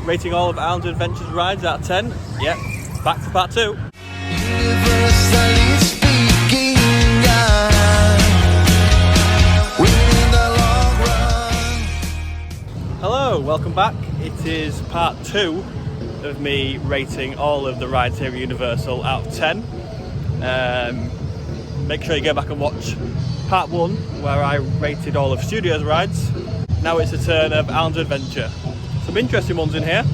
rating all of Arnold's Adventures rides out of 10. Yep, back to part 2. Universally speaking, winning the long run. Hello, welcome back. It is part 2 of me rating all of the rides here at Universal out of 10. Make sure you go back and watch part 1 where I rated all of Studios rides. Now it's the turn of Arnold's Adventure. Some interesting ones in here.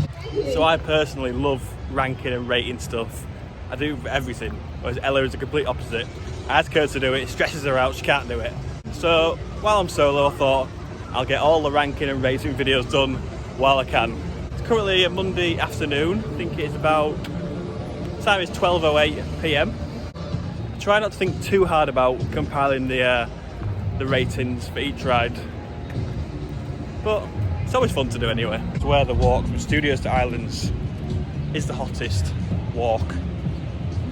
So I personally love ranking and rating stuff. I do everything, whereas Ella is the complete opposite. I ask her to do it, it stresses her out, she can't do it. So while I'm solo, I thought I'll get all the ranking and rating videos done while I can. It's currently a Monday afternoon. I think it's about, time is 12:08 PM. I try not to think too hard about compiling the ratings for each ride, but it's always fun to do anyway. It's where the walk from Studios to Islands is the hottest walk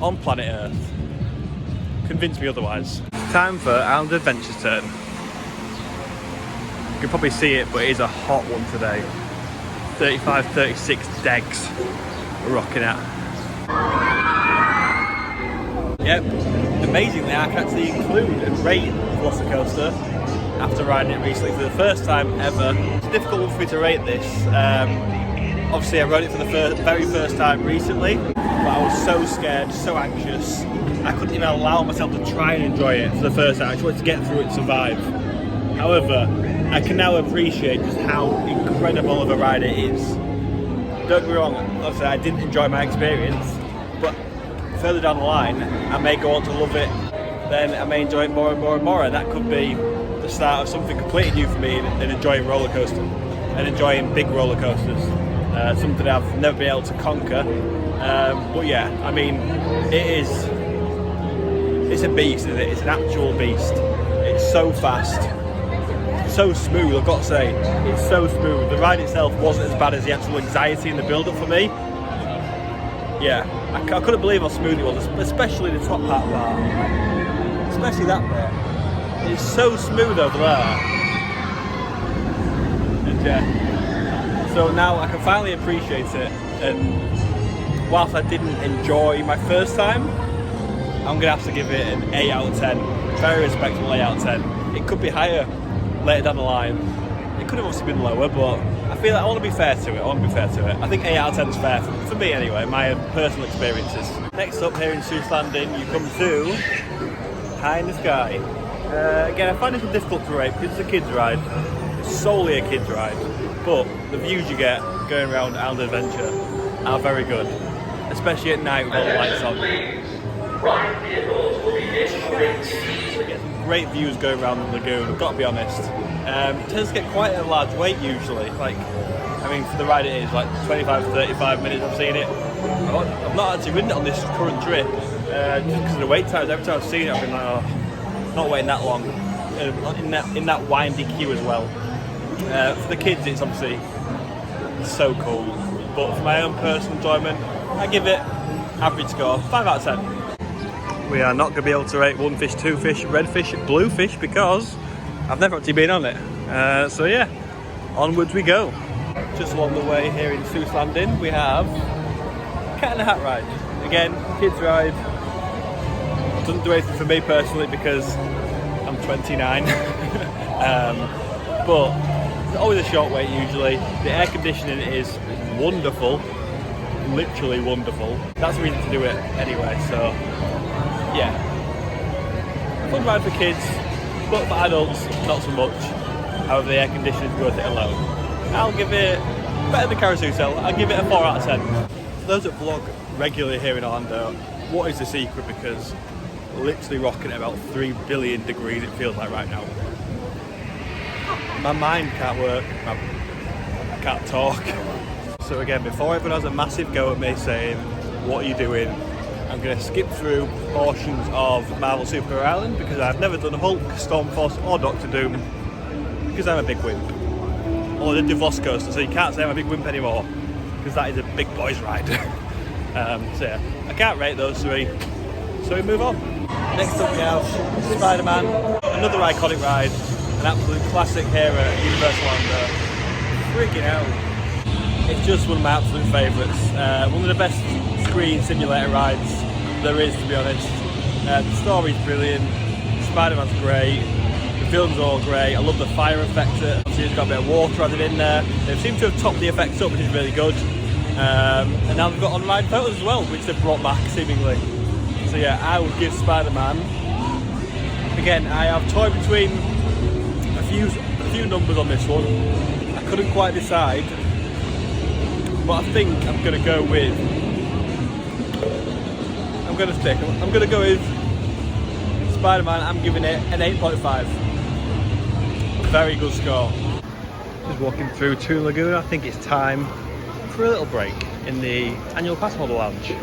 on planet Earth. Convince me otherwise. Time for Arnold's Adventure's turn. You can probably see it, but it is a hot one today. 35, 36 degs we're rocking at. Yep, amazingly I can actually include and rate Velocicoaster after riding it recently for the first time ever. It's a difficult one for me to rate this. Obviously I rode it for the very first time recently, but I was so scared, so anxious, I couldn't even allow myself to try and enjoy it for the first time. I just wanted to get through it and survive. However, I can now appreciate just how incredible of a ride it is. Don't get me wrong, obviously I didn't enjoy my experience, but further down the line I may go on to love it, then I may enjoy it more and more and more, and that could be the start of something completely new for me in enjoying roller coasters and enjoying big roller coasters. Something I've never been able to conquer, but yeah, I mean, it's a beast, isn't it? It's an actual beast. It's so fast, so smooth, I've got to say. It's so smooth. The ride itself wasn't as bad as the actual anxiety and the build-up for me. Yeah, I couldn't believe how smooth it was, especially the top part bar. Especially that bit. It's so smooth over there. And yeah. So now I can finally appreciate it, and whilst I didn't enjoy my first time, I'm going to have to give it an 8 out of 10. Very respectable 8 out of 10. It could be higher later down the line. It could have obviously been lower, but I feel like I want to be fair to it. I think 8 out of 10 is fair, for me anyway, my personal experiences. Next up here in Seuss Landing, you come to High in the Sky. Again, I find this one difficult to rate because it's a kids ride. It's solely a kids ride. But the views you get going around Arnold's Adventure are very good, especially at night with all the lights on. Great views going around the lagoon, I've got to be honest. It tends to get quite a large wait usually. Like, I mean, for the ride it is like 25 to 35 minutes I've seen it. I've not actually ridden it on this current trip, just because of the wait times. Every time I've seen it I've been like, oh, not waiting that long. In that windy queue as well. For the kids it's obviously so cool, but for my own personal enjoyment I give it average score, 5 out of 10. We are not going to be able to rate 1 fish, 2 fish, red fish, blue fish because I've never actually been on it. So yeah, onwards we go. Just along the way here in Seuss Landing we have Cat in the Hat ride. Again, kids ride. Doesn't do anything for me personally because I'm 29. But it's always a short wait usually. The air conditioning is wonderful, literally wonderful. That's the reason to do it anyway, so yeah. Fun ride for kids, but for adults, not so much. However, the air conditioning is worth it alone. I'll give it, better than Carousel, I'll give it a 4 out of 10. For those that vlog regularly here in Orlando, what is the secret? Because we're literally rocking at about 3 billion degrees it feels like right now. My mind can't work, I can't talk. So again, before everyone has a massive go at me saying, what are you doing? I'm going to skip through portions of Marvel Super Island because I've never done Hulk, Stormforce or Doctor Doom because I'm a big wimp. Or the Velocicoaster, so you can't say I'm a big wimp anymore because that is a big boys ride. So yeah, I can't rate those 3, so we move on. Next up we have Spider-Man, another iconic ride. An absolute classic here at Universal Orlando. Freaking hell. It's just one of my absolute favourites. One of the best screen simulator rides there is, to be honest. The story's brilliant, Spider-Man's great, the film's all great. I love the fire effect. Obviously it's got a bit of water added in there. They seem to have topped the effects up, which is really good. And now they've got on-ride photos as well, which they've brought back seemingly. So yeah, I would give Spider-Man. Again, I have toyed between a few numbers on this one. I couldn't quite decide, but I think I'm going to go with. I'm going to go with Spider-Man. I'm giving it an 8.5. Very good score. Just walking through Toon Lagoon. I think it's time for a little break in the annual pass holder lounge.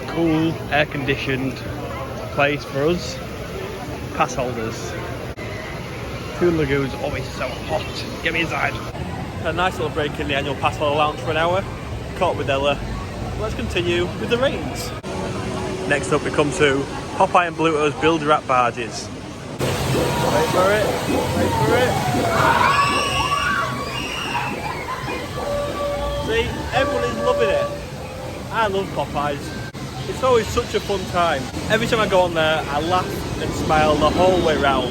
Cool, air-conditioned place for us pass holders. Toon Lagoon's always so hot. Get me inside. A nice little break in the annual pass holder lounge for an hour. Caught up with Ella. Let's continue with the ratings. Next up we come to Popeye and Bluto's Builder Wrap barges. Wait for it. Wait for it. See, everyone is loving it. I love Popeyes. It's always such a fun time. Every time I go on there, I laugh and smile the whole way round.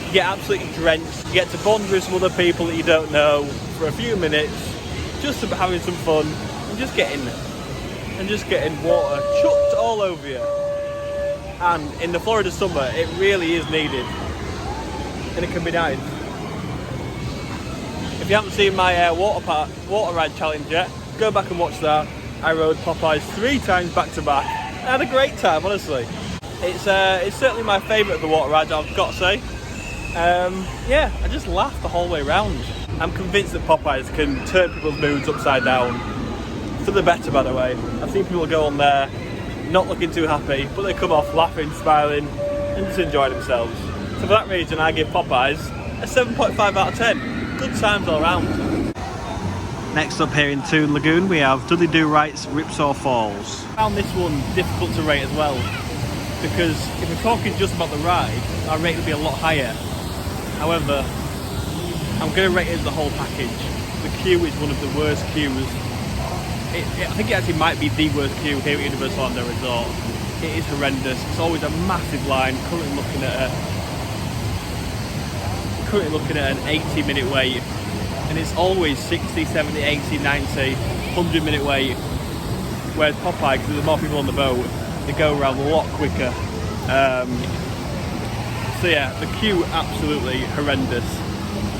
You get absolutely drenched. You get to bond with some other people that you don't know for a few minutes, just having some fun and just getting water chucked all over you. And in the Florida summer, it really is needed, and it can be nice. If you haven't seen my water ride challenge yet, go back and watch that. I rode Popeyes 3 times back to back. I had a great time, honestly. It's certainly my favourite of the water rides, I've got to say. Yeah, I just laughed the whole way round. I'm convinced that Popeyes can turn people's moods upside down. For the better, by the way. I've seen people go on there not looking too happy, but they come off laughing, smiling, and just enjoying themselves. So for that reason, I give Popeyes a 7.5 out of 10. Good times all around. Next up here in Toon Lagoon, we have Dudley Do Right's Ripsaw Falls. I found this one difficult to rate as well, because if we're talking just about the ride, our rate would be a lot higher. However, I'm going to rate it as the whole package. The queue is one of the worst queues. I think it actually might be the worst queue here at Universal Orlando Resort. It is horrendous. It's always a massive line. Currently looking at an 80-minute wait. And it's always 60, 70, 80, 90, 100-minute wait. Whereas Popeye, because there's more people on the boat, they go around a lot quicker. So yeah, the queue absolutely horrendous.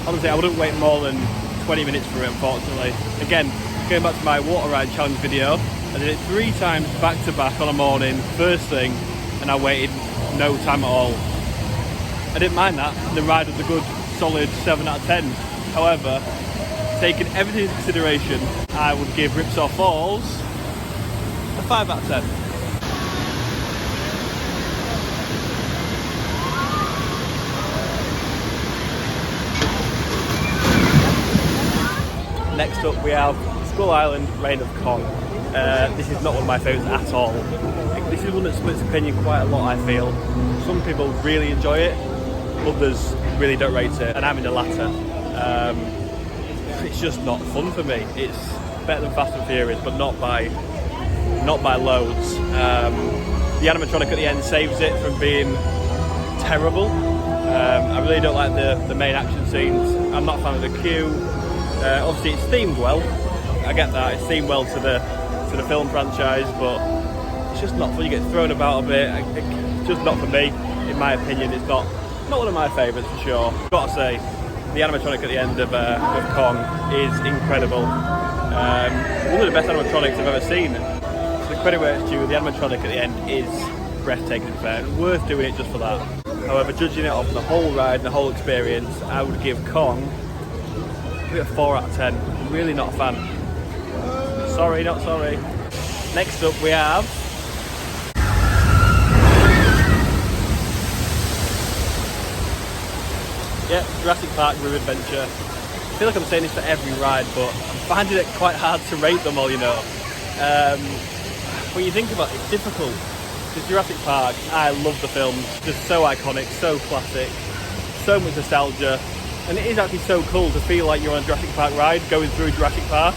Honestly, I wouldn't wait more than 20 minutes for it, unfortunately. Again, going back to my water ride challenge video, I did it 3 times back to back on a morning, first thing, and I waited no time at all. I didn't mind that. The ride was a good, solid 7 out of 10. However, taking everything into consideration, I would give Ripsaw Falls a 5 out of 10. Next up we have Skull Island Reign of Kong. This is not one of my favourites at all. This is one that splits opinion quite a lot, I feel. Some people really enjoy it, others really don't rate it, and I'm in the latter. It's just not fun for me. It's better than Fast and Furious, but not by loads. The animatronic at the end saves it from being terrible. I really don't like the main action scenes. I'm not a fan of the queue. Obviously it's themed well. I get that, it's themed well to the film franchise, but it's just not fun. You get thrown about a bit. It's just not for me, in my opinion. It's not one of my favourites for sure. Gotta say, the animatronic at the end of Kong is incredible. One of the best animatronics I've ever seen. So the credit where it's due, the animatronic at the end is breathtaking and fair. Worth doing it just for that. However, judging it off the whole ride and the whole experience, I would give Kong a 4 out of 10. Really not a fan. Sorry, not sorry. Next up we have Jurassic Park Room Adventure. I feel like I'm saying this for every ride, but I'm finding it quite hard to rate them all, you know. When you think about it, it's difficult. Because Jurassic Park, I love the film. Just so iconic, so classic, so much nostalgia. And it is actually so cool to feel like you're on a Jurassic Park ride going through Jurassic Park.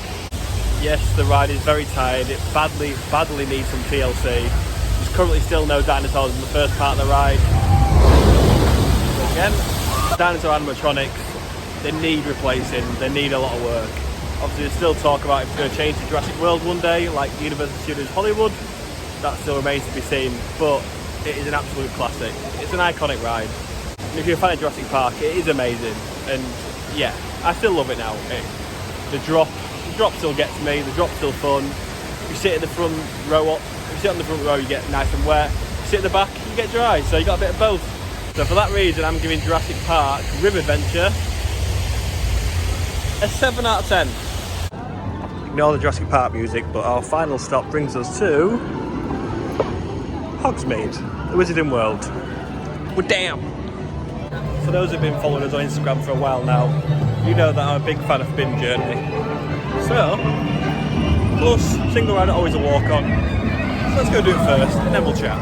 Yes, the ride is very tired. It badly needs some TLC. There's currently still no dinosaurs in the first part of the ride. So again, dinosaur animatronics, they need replacing. They need a lot of work. Obviously, there's still talk about if it's going to change to Jurassic World one day, like Universal Studios Hollywood. That still remains to be seen, but it is an absolute classic. It's an iconic ride. And if you're a fan of Jurassic Park, it is amazing. And yeah, I still love it now. The drop still gets me. The drop's still fun. If you sit in the front row, you get nice and wet. If you sit at the back, you get dry. So you got a bit of both. So for that reason, I'm giving Jurassic Park River Adventure a 7 out of 10. Ignore the Jurassic Park music, but our final stop brings us to Hogsmeade, the Wizarding World. Well, damn. For those who've been following us on Instagram for a while now, you know that I'm a big fan of Spin Journey. So, plus single rider, always a walk on. So let's go do it first, and then we'll chat.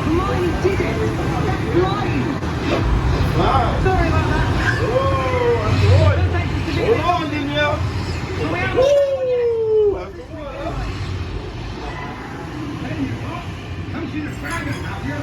Hermione did it! Flying! Sorry about that. Hold on, Danielle. Come see the dragon out here.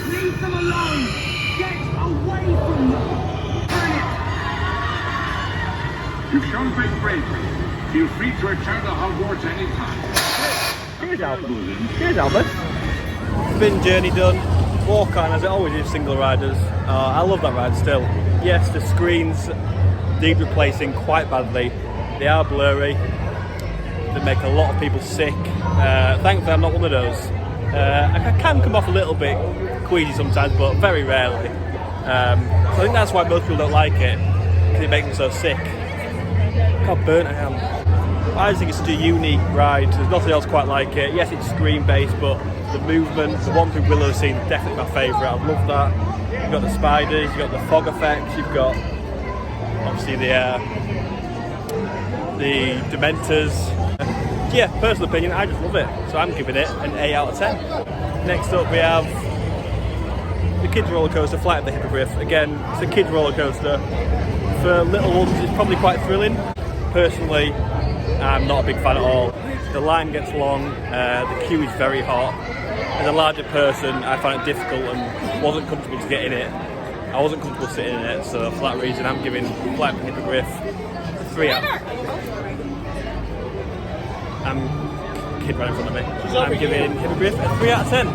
Leave them alone! Get away from them! You've shown great bravery. Feel free to return to Hogwarts anytime. Cheers, Albert. Spin Journey done. Walk on, as it always is, single riders. I love that ride still. Yes, the screens need replacing quite badly. They are blurry. They make a lot of people sick. Thankfully, I'm not one of those. I can come off a little bit queasy sometimes, but very rarely. So I think that's why most people don't like it, because it makes them so sick. Look how burnt I am. I just think it's such a unique ride. There's nothing else quite like it. Yes, it's screen-based, but the movement, the one through Willow scene, is definitely my favourite. I love that. You've got the spiders, you've got the fog effects, you've got obviously the Dementors. Yeah, personal opinion, I just love it. So I'm giving it an 8 out of 10. Next up we have the kids roller coaster, Flight of the Hippogriff. Again, it's a kids roller coaster. For little ones, it's probably quite thrilling. Personally, I'm not a big fan at all. The line gets long, the queue is very hot. As a larger person, I find it difficult and wasn't comfortable to get in it. I wasn't comfortable sitting in it, so for that reason, I'm giving Flight of the Hippogriff a 3 out. Kid right in front of me. I'm giving Hippogriff a 3 out of 10.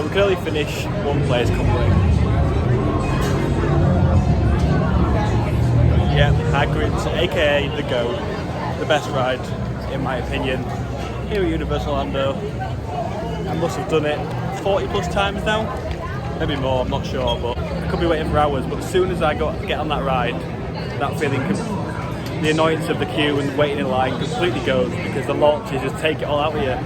We can only finish one place, can't we? Yeah, Hagrid's, aka the GOAT, the best ride, in my opinion, here at Universal Orlando. I must have done it 40 plus times now, maybe more, I'm not sure, but I could be waiting for hours. But as soon as I get on that ride, that feeling, the annoyance of the queue and waiting in line completely goes, because the launches just take it all out of you.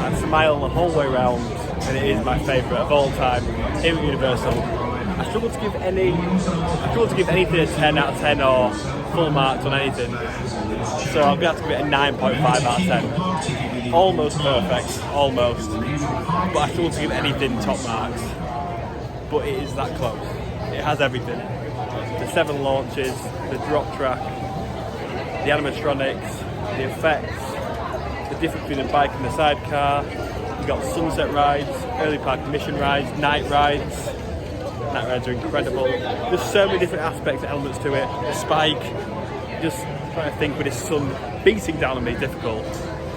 I smile the whole way around, and it is my favourite of all time here at Universal. I struggle to give anything a 10 out of 10 or full marks on anything. So I'm going to have to give it a 9.5 out of 10. Almost perfect, almost. But I struggle to give anything top marks. But it is that close. It has everything. The 7 launches, the drop track, the animatronics, the effects, the difference between the bike and the sidecar. You've got sunset rides, early park mission rides, night rides. Night rides are incredible. There's so many different aspects and elements to it. The spike, just trying to think with the sun beating down on me is difficult.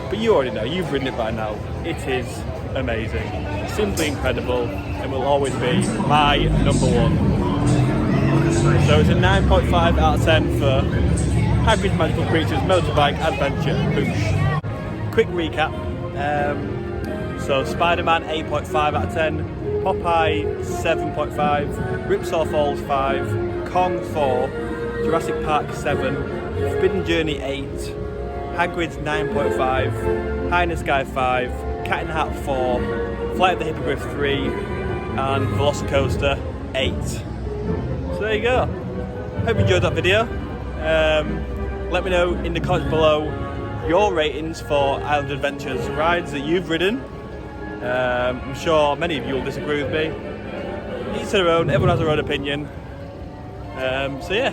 But you already know, you've ridden it by now. It is amazing, simply incredible, and will always be my number one. So it's a 9.5 out of 10 for Hagrid's Magical Creatures Motorbike Adventure Boosh. Quick recap. So Spider-Man 8.5 out of 10, Popeye 7.5, Ripsaw Falls 5, Kong 4, Jurassic Park 7, Forbidden Journey 8, Hagrid's 9.5, High in the Sky 5, Cat in the Hat 4, Flight of the Hippogriff 3, and Velocicoaster 8. So there you go. Hope you enjoyed that video. Let me know in the comments below your ratings for Island Adventures rides that you've ridden. I'm sure many of you will disagree with me. Each to their own, everyone has their own opinion. So yeah,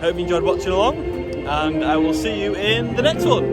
hope you enjoyed watching along, and I will see you in the next one.